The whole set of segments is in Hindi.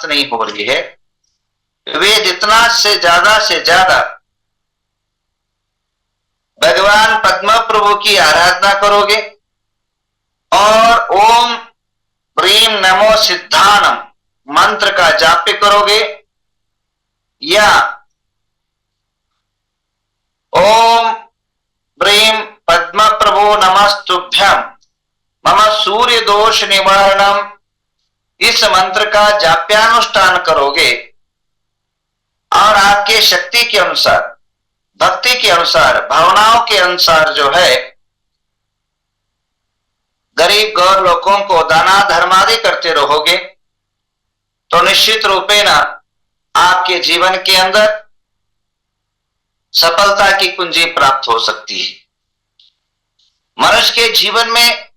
नहीं हो रही है, वे जितना से ज्यादा भगवान पद्म प्रभु की आराधना करोगे और ओम प्रेम नमो सिद्धानम मंत्र का जाप करोगे या ओम प्रेम पद्म प्रभु नमस्तुभ्यम मम सूर्य दोष निवारणम इस मंत्र का जाप्यानुष्ठान करोगे और आपके शक्ति के अनुसार, भक्ति के अनुसार, भावनाओं के अनुसार जो है गरीब गौर लोगों को दाना धर्मादि करते रहोगे तो निश्चित रूपेण आपके जीवन के अंदर सफलता की कुंजी प्राप्त हो सकती है। मनुष्य के जीवन में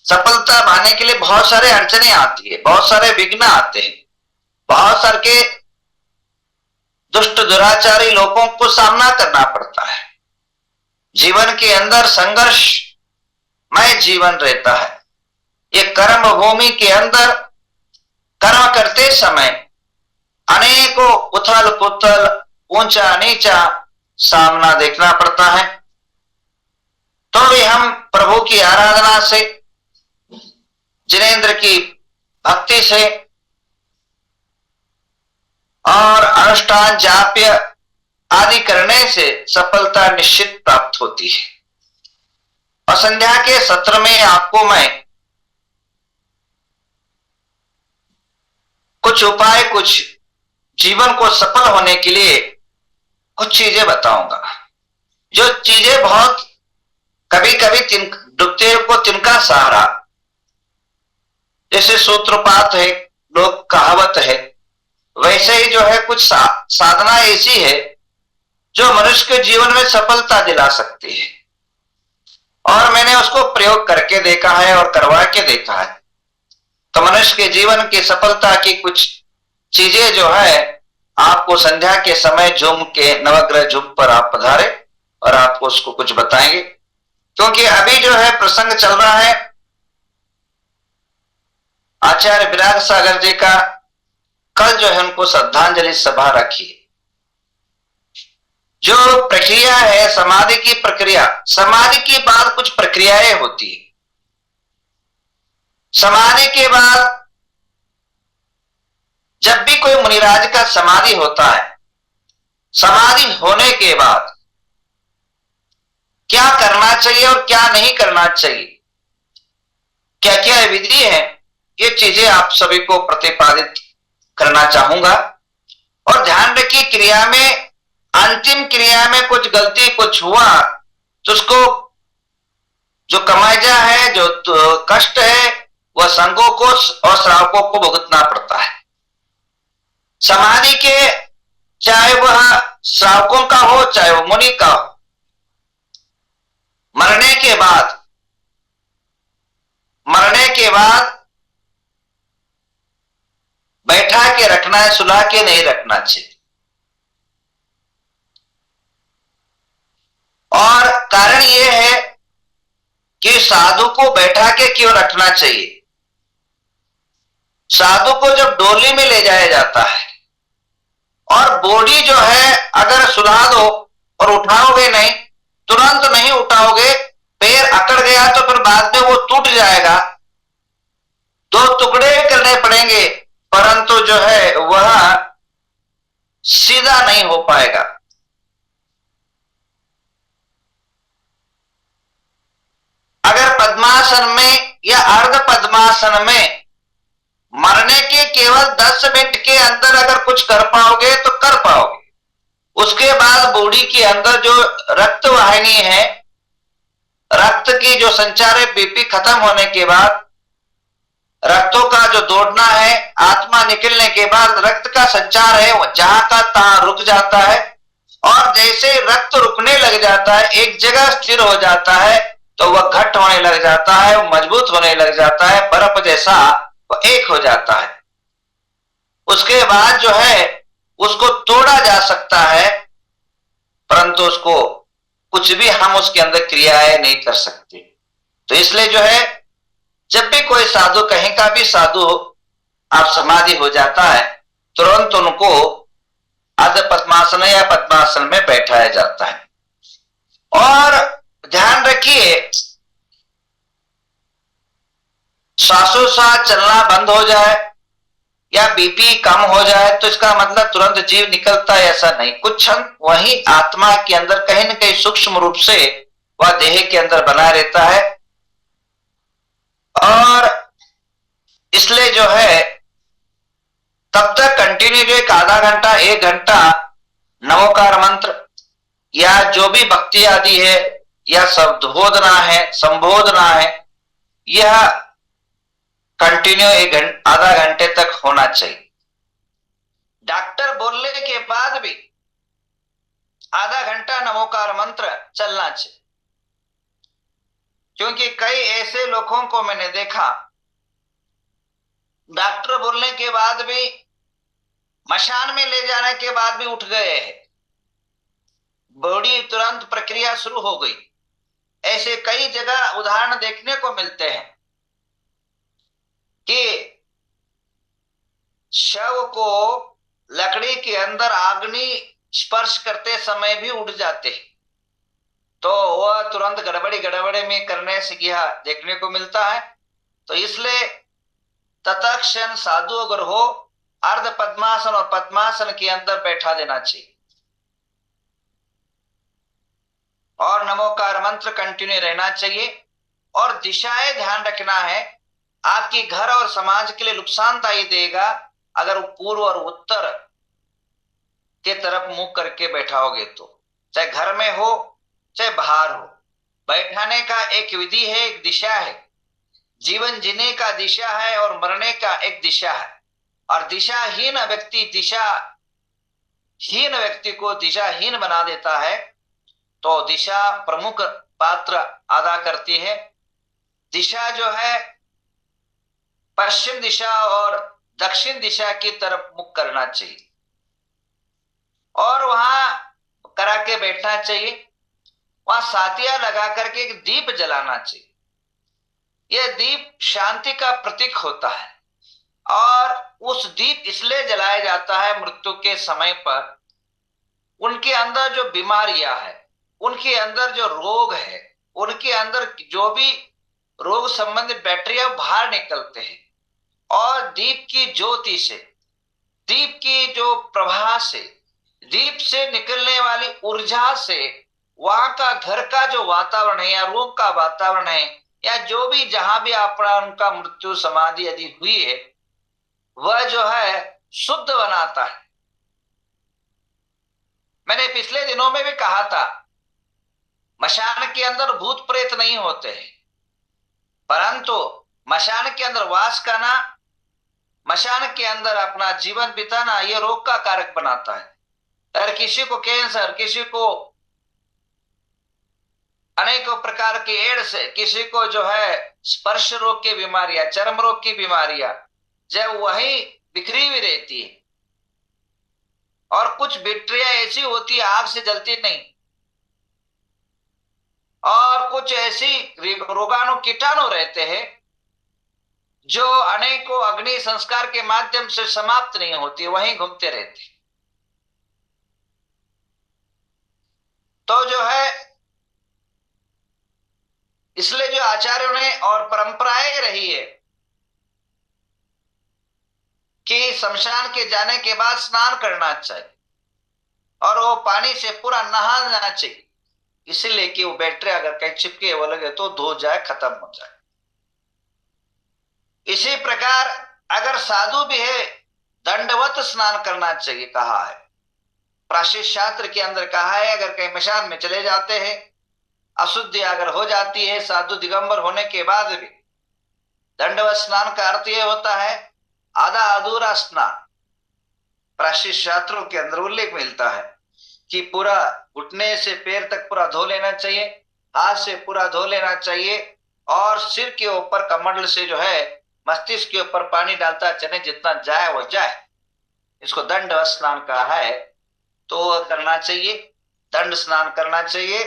सफलता पाने के लिए बहुत सारे अड़चने आती है, बहुत सारे विघ्न आते हैं, बहुत सारे के दुष्ट दुराचारी लोगों को सामना करना पड़ता है। जीवन के अंदर संघर्षमय जीवन रहता है। ये कर्म भूमि के अंदर कर्म करते समय अनेकों उथल पुथल, ऊंचा नीचा सामना देखना पड़ता है। तो भी हम प्रभु की आराधना से, जिनेंद्र की भक्ति से और अनुष्ठान जाप्य आदि करने से सफलता निश्चित प्राप्त होती है। और संध्या के सत्र में आपको मैं कुछ उपाय, कुछ जीवन को सफल होने के लिए कुछ चीजें बताऊंगा, जो चीजें बहुत कभी कभी डूबते को तिनका सहारा, जैसे सूत्रपात है, लोक कहावत है, वैसे ही जो है कुछ साधना ऐसी है जो मनुष्य के जीवन में सफलता दिला सकती है। और मैंने उसको प्रयोग करके देखा है और करवा के देखा है। तो मनुष्य के जीवन की सफलता की कुछ चीजें जो है आपको संध्या के समय झूम के नवग्रह झूम पर आप पधारे और आपको उसको कुछ बताएंगे। क्योंकि अभी जो है प्रसंग चल रहा है आचार्य विराग सागर जी का। कल जो है उनको श्रद्धांजलि सभा रखी। जो प्रक्रिया है समाधि की प्रक्रिया, समाधि के बाद कुछ प्रक्रियाएं होती है। समाधि के बाद जब भी कोई मुनिराज का समाधि होता है, समाधि होने के बाद क्या करना चाहिए और क्या नहीं करना चाहिए, क्या क्या विधि है, ये चीजें आप सभी को प्रतिपादित करना चाहूंगा। और ध्यान रखिए, क्रिया में, अंतिम क्रिया में कुछ गलती कुछ हुआ तो उसको जो कमाइजा है, जो कष्ट है, वह संघों को और श्रावकों को भुगतना पड़ता है। समाधि के चाहे वह श्रावकों का हो चाहे वह मुनि का हो, मरने के बाद बैठा के रखना है, सुला के नहीं रखना चाहिए। और कारण यह है कि साधु को बैठा के क्यों रखना चाहिए। साधु को जब डोली में ले जाया जाता है और बॉडी जो है अगर सुला दो और उठाओगे नहीं, तुरंत नहीं उठाओगे, पैर अकड़ गया तो फिर बाद में वो टूट जाएगा, दो टुकड़े करने पड़ेंगे, परंतु जो है वह सीधा नहीं हो पाएगा। अगर पद्मासन में या अर्ध पद्मासन में मरने के केवल 10 मिनट के अंदर अगर कुछ कर पाओगे तो कर पाओगे। उसके बाद बॉडी के अंदर जो रक्त वाहिनी है, रक्त की जो संचार है, बीपी खत्म होने के बाद रक्तों का जो दौड़ना है, आत्मा निकलने के बाद रक्त का संचार है वो जहां का तहां रुक जाता है। और जैसे रक्त रुकने लग जाता है, एक जगह स्थिर हो जाता है, तो वह घट होने लग जाता है, वो मजबूत होने लग जाता है, बर्फ जैसा वो एक हो जाता है। उसके बाद जो है उसको तोड़ा जा सकता है, परंतु उसको कुछ भी हम उसके अंदर क्रियाएं नहीं कर सकते। तो इसलिए जो है जब भी कोई साधु, कहीं का भी साधु आप समाधि हो जाता है, तुरंत उनको अर्ध पद्मासन या पद्मासन में बैठाया जाता है। और ध्यान रखिए, श्वासोच्छ्वास चलना बंद हो जाए या बीपी कम हो जाए तो इसका मतलब तुरंत जीव निकलता है, ऐसा नहीं। कुछ क्षण वही आत्मा के अंदर कहीं न कहीं सूक्ष्म रूप से वह देह के अंदर बना रहता है। और इसलिए जो है तब तक कंटिन्यू जो एक आधा घंटा 1 घंटा नमोकार मंत्र या जो भी भक्ति आदि है या शब्दबोधना है, संबोधना है, यह कंटिन्यू आधा घंटे तक होना चाहिए। डॉक्टर बोलने के बाद भी आधा घंटा नमोकार मंत्र चलना चाहिए, क्योंकि कई ऐसे लोगों को मैंने देखा डॉक्टर बोलने के बाद भी, मशान में ले जाने के बाद भी उठ गए हैं, बॉडी तुरंत प्रक्रिया शुरू हो गई। ऐसे कई जगह उदाहरण देखने को मिलते हैं कि शव को लकड़ी के अंदर अग्नि स्पर्श करते समय भी उड़ जाते हैं, तो वह तुरंत गड़बड़ी में करने से यह देखने को मिलता है। तो इसलिए तत्क्षण साधु अगर हो, अर्ध पद्मासन और पद्मासन के अंदर बैठा देना चाहिए और नमोकार मंत्र कंटिन्यू रहना चाहिए। और दिशाएं ध्यान रखना है, आपकी घर और समाज के लिए नुकसानदायी देगा अगर वो पूर्व और उत्तर के तरफ मुंह करके बैठाओगे तो, चाहे घर में हो चाहे बाहर हो। बैठाने का एक विधि है, एक दिशा है। जीवन जीने का दिशा है और मरने का एक दिशा है। और दिशाहीन व्यक्ति को दिशाहीन बना देता है, तो दिशा प्रमुख पात्र अदा करती है। दिशा जो है पश्चिम दिशा और दक्षिण दिशा की तरफ मुख करना चाहिए और वहां करा के बैठना चाहिए। वहां सातिया लगा करके एक दीप जलाना चाहिए। यह दीप शांति का प्रतीक होता है और उस दीप इसलिए जलाया जाता है मृत्यु के समय पर, उनके अंदर जो बीमारियां है, उनके अंदर जो रोग है, उनके अंदर जो भी रोग संबंधित बैक्टीरिया बाहर निकलते हैं और दीप की ज्योति से, दीप की जो प्रभा से, दीप से निकलने वाली ऊर्जा से वहां का घर का जो वातावरण है या रूम का वातावरण है या जो भी जहां भी अपना उनका मृत्यु समाधि यदि हुई है, वह जो है शुद्ध बनाता है। मैंने पिछले दिनों में भी कहा था, मशान के अंदर भूत प्रेत नहीं होते हैं, परंतु मशान के अंदर वास करना, मशान के अंदर अपना जीवन बिताना, यह रोग का कारक बनाता है। अगर किसी को कैंसर, किसी को अनेकों प्रकार के एड्स, किसी को जो है स्पर्श रोग की बीमारियां, चर्म रोग की बीमारियां, जब वही बिखरी हुई रहती है और कुछ बैक्टीरिया ऐसी होती है आग से जलती नहीं, और कुछ ऐसी रोगाणु कीटाणु रहते हैं जो अनेकों अग्नि संस्कार के माध्यम से समाप्त नहीं होती, वहीं घूमते रहते। तो जो है इसलिए जो आचार्यों ने और परंपराएं रही है कि शमशान के जाने के बाद स्नान करना चाहिए और वो पानी से पूरा नहाना चाहिए, इसीलिए कि वो बैक्टीरिया अगर कहीं चिपके वो लगे तो धो जाए, खत्म हो जाए। इसी प्रकार अगर साधु भी है, दंडवत स्नान करना चाहिए कहा है। प्राचीन शास्त्र के अंदर कहा है, अगर कहीं मशान में चले जाते हैं, अशुद्धि अगर हो जाती है साधु दिगंबर होने के बाद भी, दंडवत स्नान का अर्थ यह होता है आधा अधूरा स्नान। प्राचीन शास्त्रों के अंदर उल्लेख मिलता है कि पूरा घुटने से पैर तक पूरा धो लेना चाहिए, हाथ से पूरा धो लेना चाहिए और सिर के ऊपर कमंडल से जो है मस्तिष्क के ऊपर पानी डालता चले, जितना जाए वो जाए। इसको दंडवत स्नान कहा है, तो करना चाहिए, दंड स्नान करना चाहिए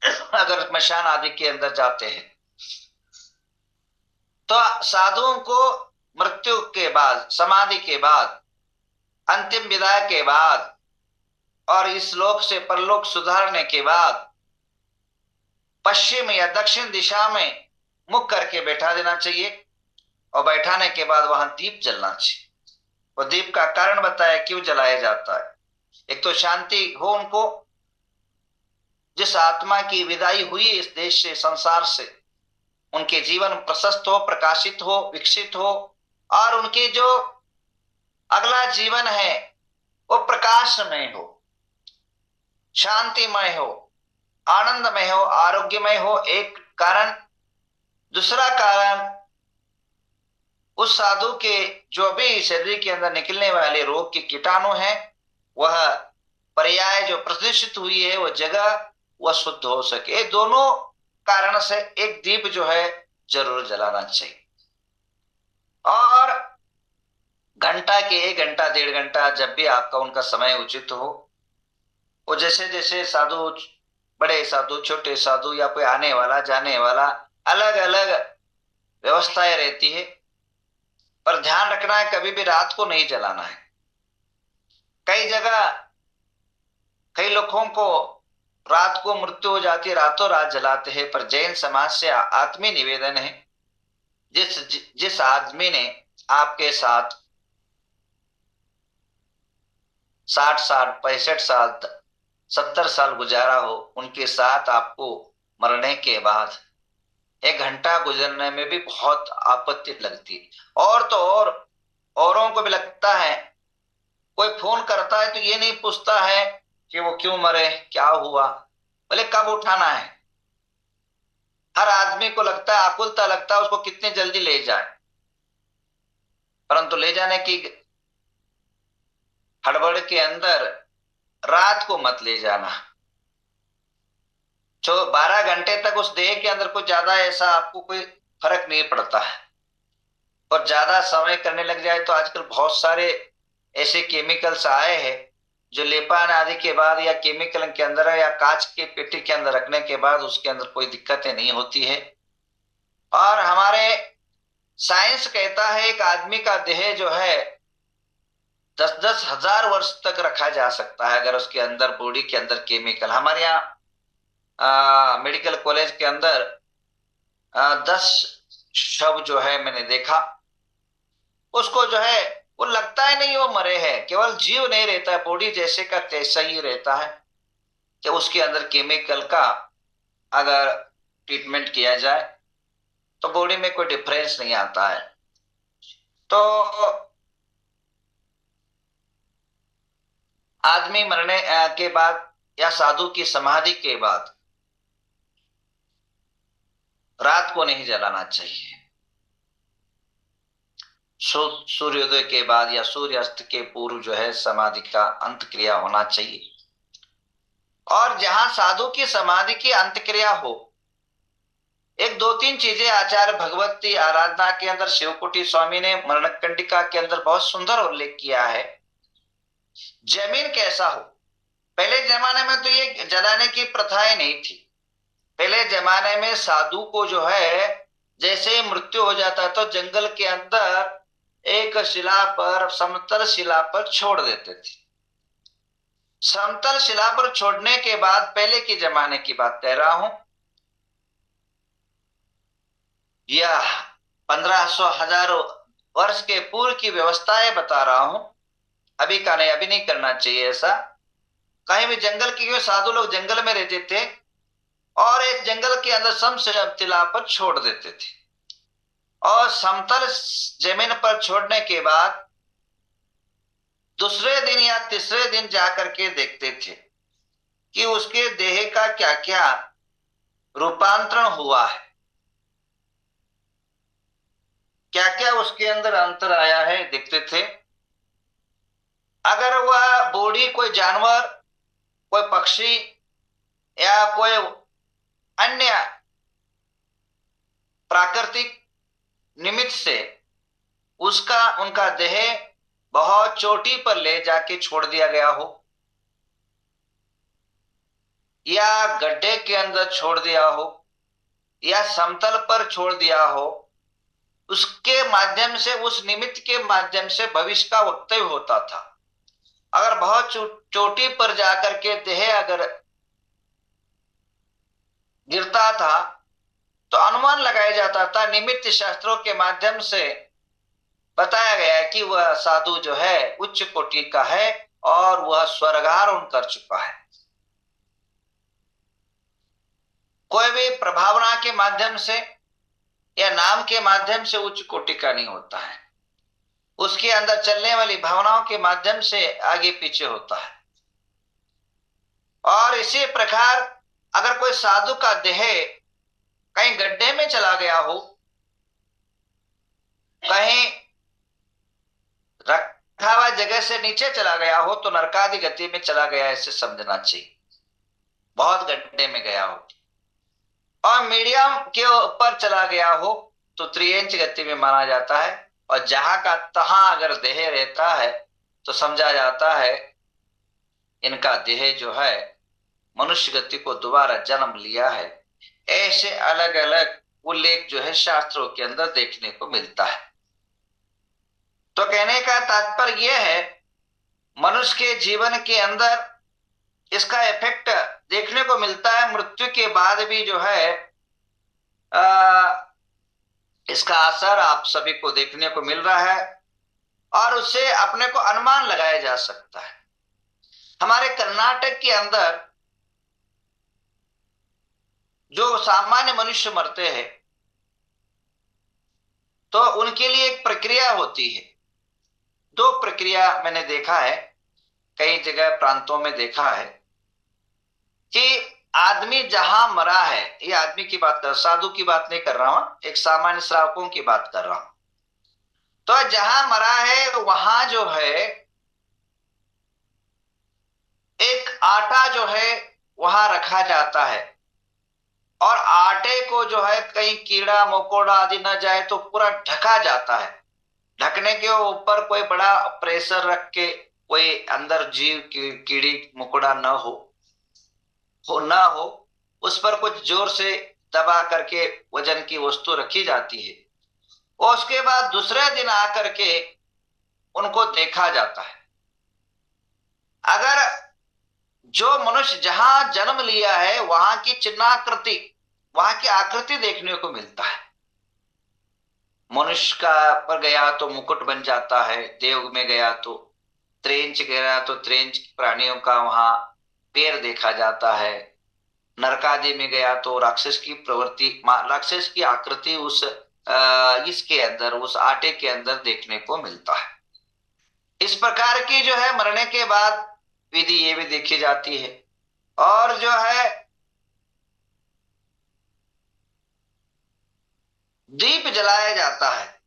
अगर मशान आदि के अंदर जाते हैं। तो साधुओं को मृत्यु के बाद, समाधि के बाद, अंतिम विदाई के बाद और इस लोक से परलोक सुधारने के बाद पश्चिम या दक्षिण दिशा में मुख करके बैठा देना चाहिए और बैठाने के बाद वहां दीप जलना चाहिए। वो दीप का कारण बताया क्यों जलाया जाता है। एक तो शांति हो उनको, जिस आत्मा की विदाई हुई इस देश से, संसार से, उनके जीवन प्रशस्त हो, प्रकाशित हो, विकसित हो और उनके जो अगला जीवन है वो प्रकाशमय हो, शांतिमय हो, आनंदमय हो, आरोग्यमय हो, एक कारण। दूसरा कारण, उस साधु के जो भी शरीर के अंदर निकलने वाले रोग के कीटाणु हैं, वह पर्याय जो प्रतिष्ठित हुई है वो जगह वह शुद्ध हो सके। ये दोनों कारण से एक दीप जो है जरूर जलाना चाहिए। और घंटा के 1 घंटा 1.5 घंटा जब भी आपका उनका समय उचित हो, वो जैसे जैसे साधु, बड़े साधु, छोटे साधु या कोई आने वाला जाने वाला, अलग अलग व्यवस्थाएं रहती है। पर ध्यान रखना है कभी भी रात को नहीं जलाना है। कई जगह कई लोगों को रात को मृत्यु हो जाती है, रातों रात जलाते हैं। पर जैन समाज से आत्मीय निवेदन है, जिस आदमी ने आपके साथ 60 साल, 65 साल, 70 साल गुजारा हो, उनके साथ आपको मरने के बाद 1 घंटा गुजरने में भी बहुत आपत्ति लगती है। और तो और औरों को भी लगता है, कोई फोन करता है तो ये नहीं पूछता है कि वो क्यों मरे, क्या हुआ, बोले कब उठाना है। हर आदमी को लगता है, आकुलता लगता है उसको कितने जल्दी ले जाए, परंतु ले जाने की हड़बड़ के अंदर रात को मत ले जाना। जो 12 घंटे तक उस देह के अंदर कुछ ज्यादा ऐसा आपको कोई फर्क नहीं पड़ता है। और ज्यादा समय करने लग जाए तो आजकल बहुत सारे ऐसे केमिकल्स आए हैं जो लेपान आदि के बाद या केमिकल के अंदर है या कांच के पेटी के अंदर रखने के बाद उसके अंदर कोई दिक्कतें नहीं होती है। और हमारे साइंस कहता है एक आदमी का देह जो है 10-10 हजार वर्ष तक रखा जा सकता है अगर उसके अंदर, बॉडी के अंदर केमिकल। हमारे यहाँ मेडिकल कॉलेज के अंदर 10 शव जो है मैंने देखा, उसको जो है वो लगता है नहीं वो मरे हैं, केवल जीव नहीं रहता है, बॉडी जैसे का तैसा ही रहता है कि उसके अंदर केमिकल का अगर ट्रीटमेंट किया जाए तो बॉडी में कोई डिफरेंस नहीं आता है। तो आदमी मरने के बाद या साधु की समाधि के बाद रात को नहीं जलाना चाहिए। सूर्योदय के बाद या सूर्यास्त के पूर्व जो है समाधि का अंत क्रिया होना चाहिए। और जहां साधु की समाधि की अंत क्रिया हो, एक 2-3 चीजें आचार्य भगवती आराधना के अंदर शिवकुटी स्वामी ने मरणकंडिका के अंदर बहुत सुंदर उल्लेख किया है। जमीन कैसा हो, पहले जमाने में तो ये जलाने की प्रथाएं नहीं थी। पहले जमाने में साधु को जो है जैसे ही मृत्यु हो जाता तो जंगल के अंदर एक शिला पर, समतल शिला पर छोड़ देते थे। समतल शिला पर छोड़ने के बाद, पहले के जमाने की बात कह रहा हूं, यह 1500 हजारों वर्ष के पूर्व की व्यवस्थाएं बता रहा हूं, अभी का नहीं, अभी नहीं करना चाहिए ऐसा। कहीं भी जंगल के साधु लोग जंगल में रहते थे और एक जंगल के अंदर समशिला पर छोड़ देते थे और समतल जमीन पर छोड़ने के बाद दूसरे दिन या तीसरे दिन जाकर के देखते थे कि उसके देह का क्या क्या रूपांतरण हुआ है, क्या क्या उसके अंदर अंतर आया है, देखते थे। अगर वह बॉडी कोई जानवर, कोई पक्षी या कोई अन्य प्राकृतिक निमित्त से उनका देह बहुत चोटी पर ले जाके छोड़ दिया गया हो या गड्ढे के अंदर छोड़ दिया हो या समतल पर छोड़ दिया हो, उसके माध्यम से, उस निमित्त के माध्यम से भविष्य का वक्तव्य होता था। अगर बहुत चोटी पर जाकर के देह अगर गिरता था तो अनुमान लगाया जाता था, निमित्त शास्त्रों के माध्यम से बताया गया है कि वह साधु जो है उच्च कोटि का है और वह स्वर्गारोहण कर चुका है। कोई भी प्रभावना के माध्यम से या नाम के माध्यम से उच्च कोटि का नहीं होता है, उसके अंदर चलने वाली भावनाओं के माध्यम से आगे पीछे होता है। और इसी प्रकार अगर कोई साधु का देह कहीं गड्ढे में चला गया हो, कहीं रखा हुआ जगह से नीचे चला गया हो, तो नरकादि गति में चला गया ऐसे समझना चाहिए। बहुत गड्ढे में गया हो और मीडियम के ऊपर चला गया हो तो त्रियंच गति में माना जाता है। और जहां का तहां अगर देह रहता है तो समझा जाता है इनका देह जो है मनुष्य गति को दोबारा जन्म लिया है। ऐसे अलग अलग उल्लेख जो है शास्त्रों के अंदर देखने को मिलता है। तो कहने का तात्पर्य यह है, मनुष्य के जीवन के अंदर इसका इफेक्ट देखने को मिलता है। मृत्यु के बाद भी जो है इसका असर आप सभी को देखने को मिल रहा है और उससे अपने को अनुमान लगाया जा सकता है। हमारे कर्नाटक के अंदर जो सामान्य मनुष्य मरते हैं तो उनके लिए एक प्रक्रिया होती है। दो प्रक्रिया मैंने देखा है, कई जगह प्रांतों में देखा है कि आदमी जहां मरा है, ये आदमी की बात कर, साधु की बात नहीं कर रहा हूं, एक सामान्य श्रावकों की बात कर रहा हूं। तो जहां मरा है वहां जो है एक आटा जो है वहां रखा जाता है और आटे को जो है कहीं कीड़ा मकोड़ा आदि न जाए तो पूरा ढका जाता है। ढकने के ऊपर कोई बड़ा प्रेशर रख के, कोई अंदर जीव कीड़ी मकोड़ा न हो उस पर कुछ जोर से दबा करके वजन की वस्तु रखी जाती है और उसके बाद दूसरे दिन आकर के उनको देखा जाता है। अगर जो मनुष्य जहां जन्म लिया है वहां की चिन्हाकृति, वहां की आकृति देखने को मिलता है। मनुष्य का पर गया तो मुकुट बन जाता है, देव में गया तो त्रेंच गया तो त्रेंच प्राणियों का वहां पैर देखा जाता है, नरकादि में गया तो राक्षस की प्रवृत्ति, राक्षस की आकृति उस इसके अंदर, उस आटे के अंदर देखने को मिलता है। इस प्रकार की जो है मरने के बाद विधि ये भी देखी जाती है। और जो है दीप जलाया जाता है,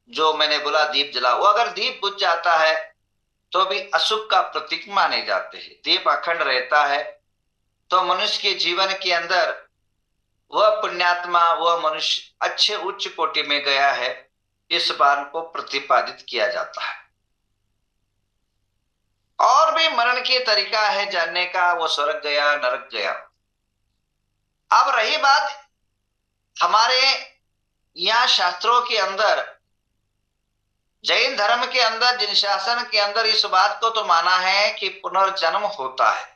जो मैंने बोला दीप जलाओ, अगर दीप बुझ जाता है तो भी अशुभ का प्रतीक माने जाते हैं। दीप अखंड रहता है तो मनुष्य के जीवन के अंदर वह पुण्यात्मा, वह मनुष्य अच्छे उच्च कोटि में गया है, इस बात को प्रतिपादित किया जाता है। और भी मरण की तरीका है जानने का, वो स्वर्ग गया नरक गया। अब रही बात हमारे यहाँ शास्त्रों के अंदर, जैन धर्म के अंदर, जिन शासन के अंदर इस बात को तो माना है कि पुनर्जन्म होता है।